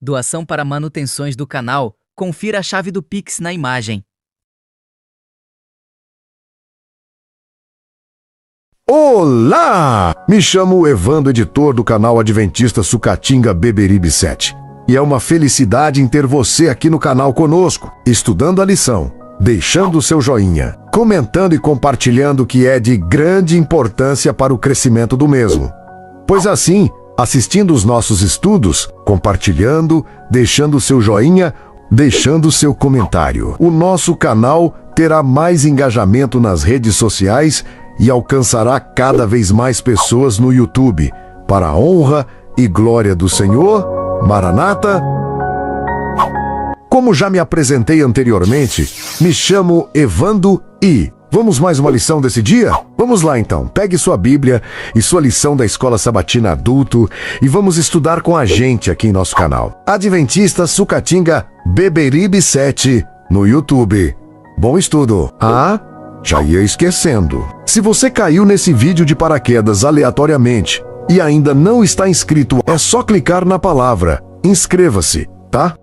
Doação para manutenções do canal. Confira a chave do Pix na imagem. Olá! Me chamo Evandro, editor do canal Adventista Sucatinga Beberibe 7. E é uma felicidade em ter você aqui no canal conosco, estudando a lição, deixando o seu joinha, comentando e compartilhando, que é de grande importância para o crescimento do mesmo. Pois assim, assistindo os nossos estudos, compartilhando, deixando o seu joinha, deixando o seu comentário, o nosso canal terá mais engajamento nas redes sociais e alcançará cada vez mais pessoas no YouTube, para a honra e glória do Senhor. Maranata! Como já me apresentei anteriormente, me chamo Evandro e vamos mais uma lição desse dia? Vamos lá então, pegue sua Bíblia e sua lição da Escola Sabatina Adulto e vamos estudar com a gente aqui em nosso canal Adventista Sucatinga Beberibe 7 no YouTube. Bom estudo! Já ia esquecendo. Se você caiu nesse vídeo de paraquedas aleatoriamente e ainda não está inscrito, é só clicar na palavra inscreva-se, tá?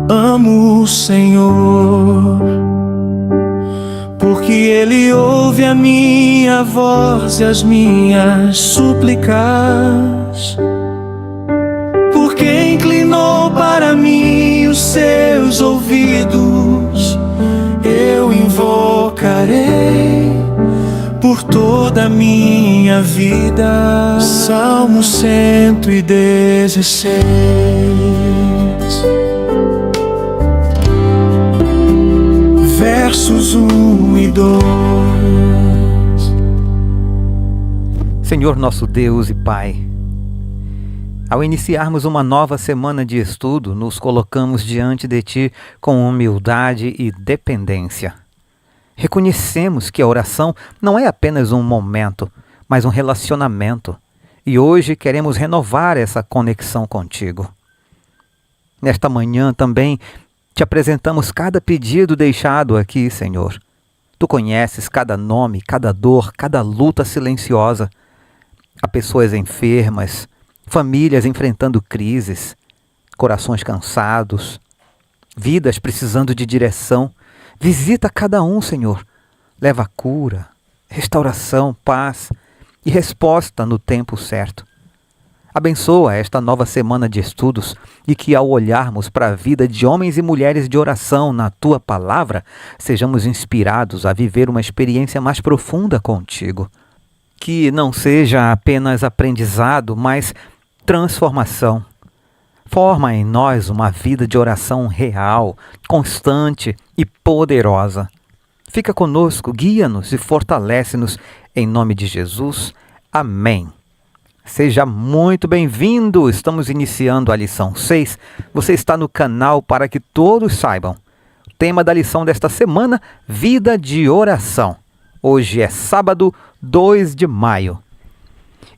Amo o Senhor, porque Ele ouve a minha voz e as minhas súplicas, porque inclinou para mim os seus ouvidos. Eu invocarei por toda a minha vida. Salmo 116. Versos 1 e 2. Senhor nosso Deus e Pai, ao iniciarmos uma nova semana de estudo, nos colocamos diante de Ti com humildade e dependência. Reconhecemos que a oração não é apenas um momento, mas um relacionamento, e hoje queremos renovar essa conexão contigo. Nesta manhã também te apresentamos cada pedido deixado aqui, Senhor. Tu conheces cada nome, cada dor, cada luta silenciosa. Há pessoas enfermas, famílias enfrentando crises, corações cansados, vidas precisando de direção. Visita cada um, Senhor. Leva cura, restauração, paz e resposta no tempo certo. Abençoa esta nova semana de estudos e que, ao olharmos para a vida de homens e mulheres de oração na Tua Palavra, sejamos inspirados a viver uma experiência mais profunda contigo. Que não seja apenas aprendizado, mas transformação. Forma em nós uma vida de oração real, constante e poderosa. Fica conosco, guia-nos e fortalece-nos. Em nome de Jesus. Amém. Seja muito bem-vindo! Estamos iniciando a lição 6. Você está no canal Para Que Todos Saibam. O tema da lição desta semana, vida de oração. Hoje é sábado, 2 de maio.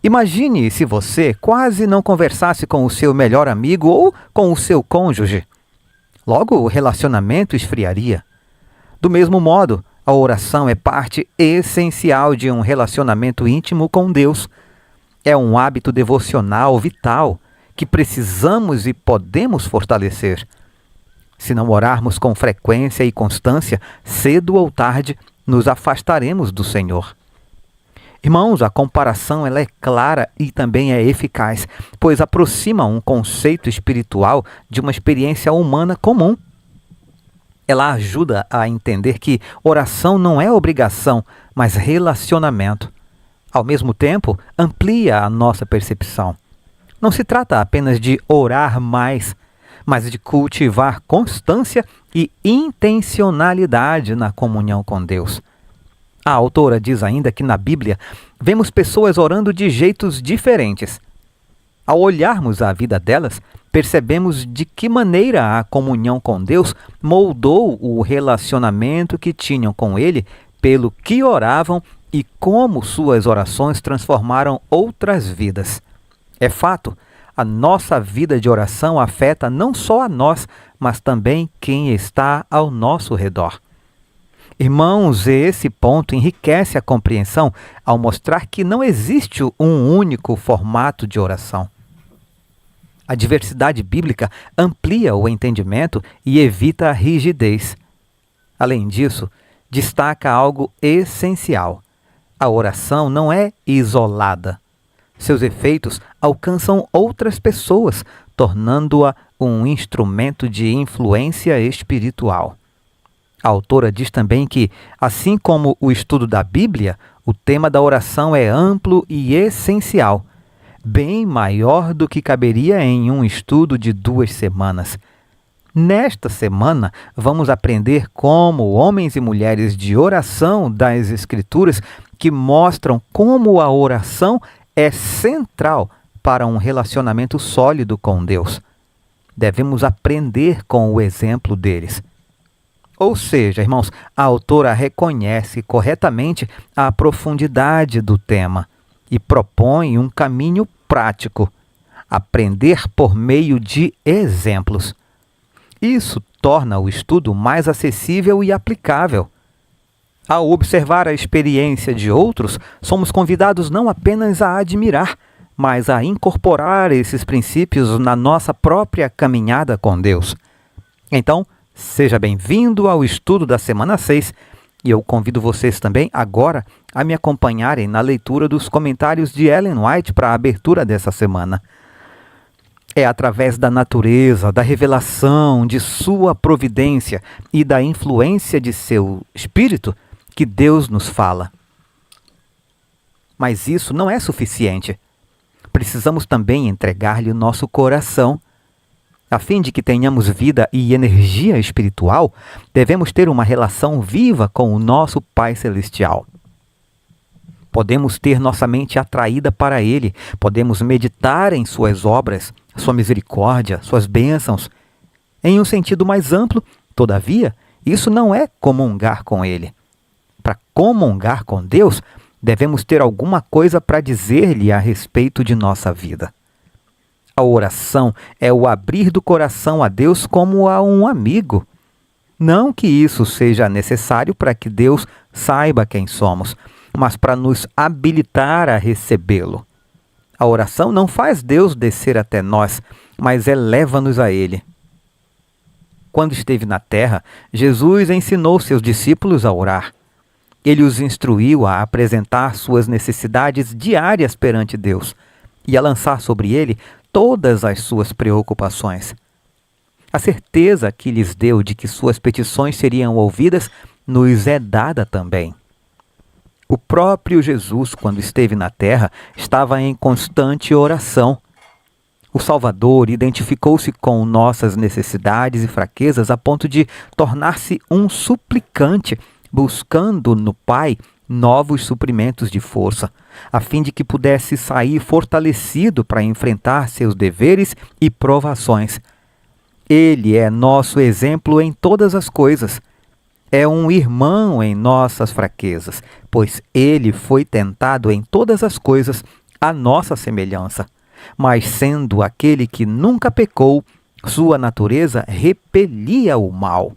Imagine se você quase não conversasse com o seu melhor amigo ou com o seu cônjuge. Logo, o relacionamento esfriaria. Do mesmo modo, a oração é parte essencial de um relacionamento íntimo com Deus. É um hábito devocional vital que precisamos e podemos fortalecer. Se não orarmos com frequência e constância, cedo ou tarde, nos afastaremos do Senhor. Irmãos, a comparação ela é clara e também é eficaz, pois aproxima um conceito espiritual de uma experiência humana comum. Ela ajuda a entender que oração não é obrigação, mas relacionamento. Ao mesmo tempo, amplia a nossa percepção. Não se trata apenas de orar mais, mas de cultivar constância e intencionalidade na comunhão com Deus. A autora diz ainda que na Bíblia vemos pessoas orando de jeitos diferentes. Ao olharmos a vida delas, percebemos de que maneira a comunhão com Deus moldou o relacionamento que tinham com Ele, pelo que oravam e como suas orações transformaram outras vidas. É fato, a nossa vida de oração afeta não só a nós, mas também quem está ao nosso redor. Irmãos, esse ponto enriquece a compreensão ao mostrar que não existe um único formato de oração. A diversidade bíblica amplia o entendimento e evita a rigidez. Além disso, destaca algo essencial. A oração não é isolada. Seus efeitos alcançam outras pessoas, tornando-a um instrumento de influência espiritual. A autora diz também que, assim como o estudo da Bíblia, o tema da oração é amplo e essencial, bem maior do que caberia em um estudo de 2 semanas. Nesta semana, vamos aprender como homens e mulheres de oração das Escrituras que mostram como a oração é central para um relacionamento sólido com Deus. Devemos aprender com o exemplo deles. Ou seja, irmãos, a autora reconhece corretamente a profundidade do tema e propõe um caminho prático: aprender por meio de exemplos. Isso torna o estudo mais acessível e aplicável. Ao observar a experiência de outros, somos convidados não apenas a admirar, mas a incorporar esses princípios na nossa própria caminhada com Deus. Então, seja bem-vindo ao estudo da semana 6, e eu convido vocês também agora a me acompanharem na leitura dos comentários de Ellen White para a abertura dessa semana. É através da natureza, da revelação, de sua providência e da influência de seu Espírito que Deus nos fala. Mas isso não é suficiente. Precisamos também entregar-lhe o nosso coração. A fim de que tenhamos vida e energia espiritual, devemos ter uma relação viva com o nosso Pai Celestial. Podemos ter nossa mente atraída para Ele, podemos meditar em suas obras, sua misericórdia, suas bênçãos. Em um sentido mais amplo, todavia, isso não é comungar com Ele. Para comungar com Deus, devemos ter alguma coisa para dizer-lhe a respeito de nossa vida. A oração é o abrir do coração a Deus como a um amigo. Não que isso seja necessário para que Deus saiba quem somos, mas para nos habilitar a recebê-lo. A oração não faz Deus descer até nós, mas eleva-nos a Ele. Quando esteve na terra, Jesus ensinou seus discípulos a orar. Ele os instruiu a apresentar suas necessidades diárias perante Deus e a lançar sobre Ele todas as suas preocupações. A certeza que lhes deu de que suas petições seriam ouvidas nos é dada também. O próprio Jesus, quando esteve na terra, estava em constante oração. O Salvador identificou-se com nossas necessidades e fraquezas a ponto de tornar-se um suplicante, buscando no Pai novos suprimentos de força, a fim de que pudesse sair fortalecido para enfrentar seus deveres e provações. Ele é nosso exemplo em todas as coisas. É um irmão em nossas fraquezas, pois ele foi tentado em todas as coisas à nossa semelhança. Mas sendo aquele que nunca pecou, sua natureza repelia o mal.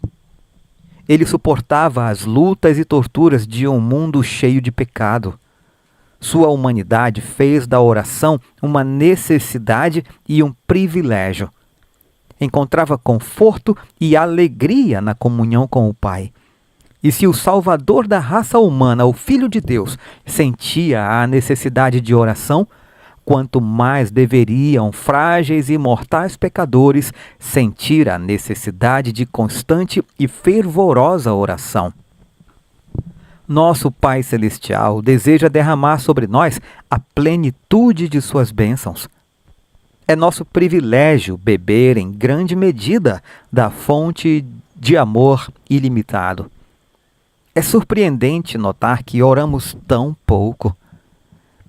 Ele suportava as lutas e torturas de um mundo cheio de pecado. Sua humanidade fez da oração uma necessidade e um privilégio. Encontrava conforto e alegria na comunhão com o Pai. E se o Salvador da raça humana, o Filho de Deus, sentia a necessidade de oração, quanto mais deveriam frágeis e mortais pecadores sentir a necessidade de constante e fervorosa oração. Nosso Pai Celestial deseja derramar sobre nós a plenitude de suas bênçãos. É nosso privilégio beber em grande medida da fonte de amor ilimitado. É surpreendente notar que oramos tão pouco.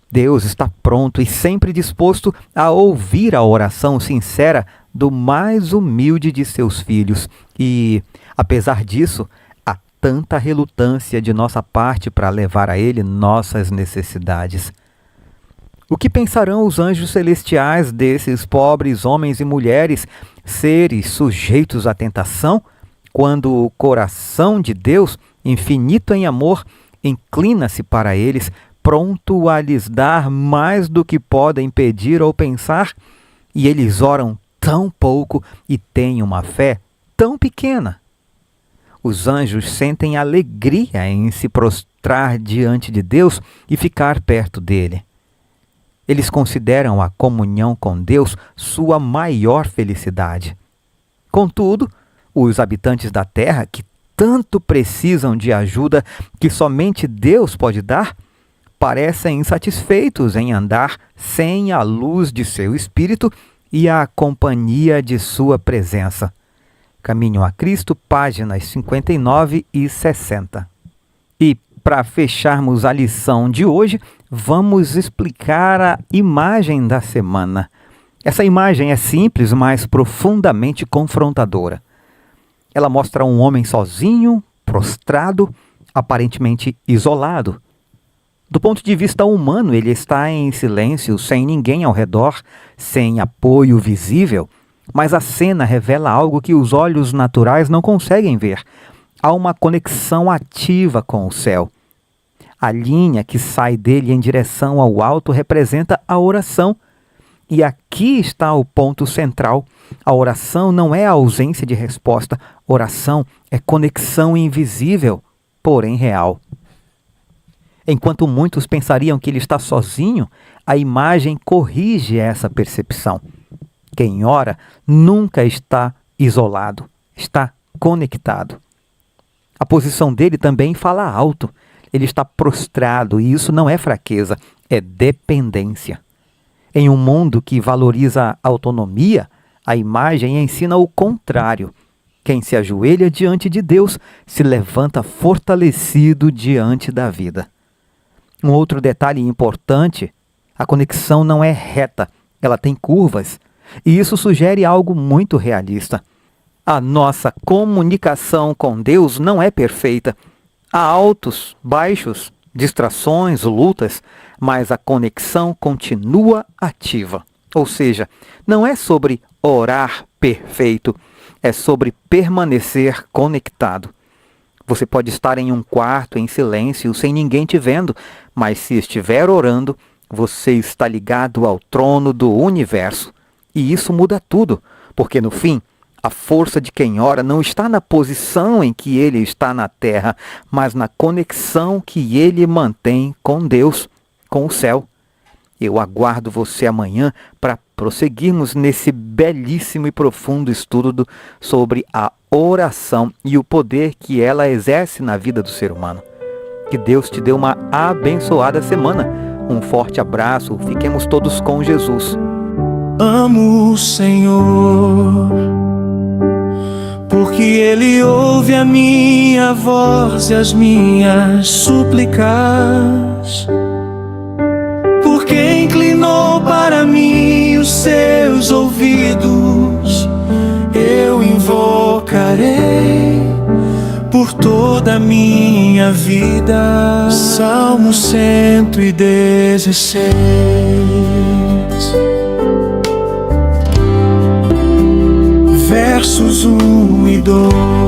Deus está pronto e sempre disposto a ouvir a oração sincera do mais humilde de seus filhos. E, apesar disso, há tanta relutância de nossa parte para levar a Ele nossas necessidades. O que pensarão os anjos celestiais desses pobres homens e mulheres, seres sujeitos à tentação, quando o coração de Deus, infinito em amor, inclina-se para eles, pronto a lhes dar mais do que podem pedir ou pensar, e eles oram tão pouco e têm uma fé tão pequena? Os anjos sentem alegria em se prostrar diante de Deus e ficar perto dele. Eles consideram a comunhão com Deus sua maior felicidade. Contudo, os habitantes da terra, que tanto precisam de ajuda que somente Deus pode dar, parecem insatisfeitos em andar sem a luz de seu espírito e a companhia de sua presença. Caminho a Cristo, páginas 59 e 60. E, para fecharmos a lição de hoje, vamos explicar a imagem da semana. Essa imagem é simples, mas profundamente confrontadora. Ela mostra um homem sozinho, prostrado, aparentemente isolado. Do ponto de vista humano, ele está em silêncio, sem ninguém ao redor, sem apoio visível, mas a cena revela algo que os olhos naturais não conseguem ver. Há uma conexão ativa com o céu. A linha que sai dele em direção ao alto representa a oração. E aqui está o ponto central. A oração não é a ausência de resposta. Oração é conexão invisível, porém real. Enquanto muitos pensariam que ele está sozinho, a imagem corrige essa percepção. Quem ora nunca está isolado, está conectado. A posição dele também fala alto. Ele está prostrado e isso não é fraqueza, é dependência. Em um mundo que valoriza a autonomia, a imagem ensina o contrário. Quem se ajoelha diante de Deus se levanta fortalecido diante da vida. Um outro detalhe importante, a conexão não é reta, ela tem curvas. E isso sugere algo muito realista. A nossa comunicação com Deus não é perfeita. Há altos, baixos, distrações, lutas, mas a conexão continua ativa. Ou seja, não é sobre orar perfeito, é sobre permanecer conectado. Você pode estar em um quarto em silêncio, sem ninguém te vendo, mas se estiver orando, você está ligado ao trono do universo. E isso muda tudo, porque no fim, a força de quem ora não está na posição em que ele está na terra, mas na conexão que ele mantém com Deus, com o céu. Eu aguardo você amanhã para prosseguirmos nesse belíssimo e profundo estudo sobre a oração e o poder que ela exerce na vida do ser humano. Que Deus te dê uma abençoada semana. Um forte abraço, fiquemos todos com Jesus. Amo o Senhor, porque Ele ouve a minha voz e as minhas súplicas, porque inclinou para mim os seus ouvidos. Eu invocarei por toda a minha vida. Salmo 116. Versos 1 e 2.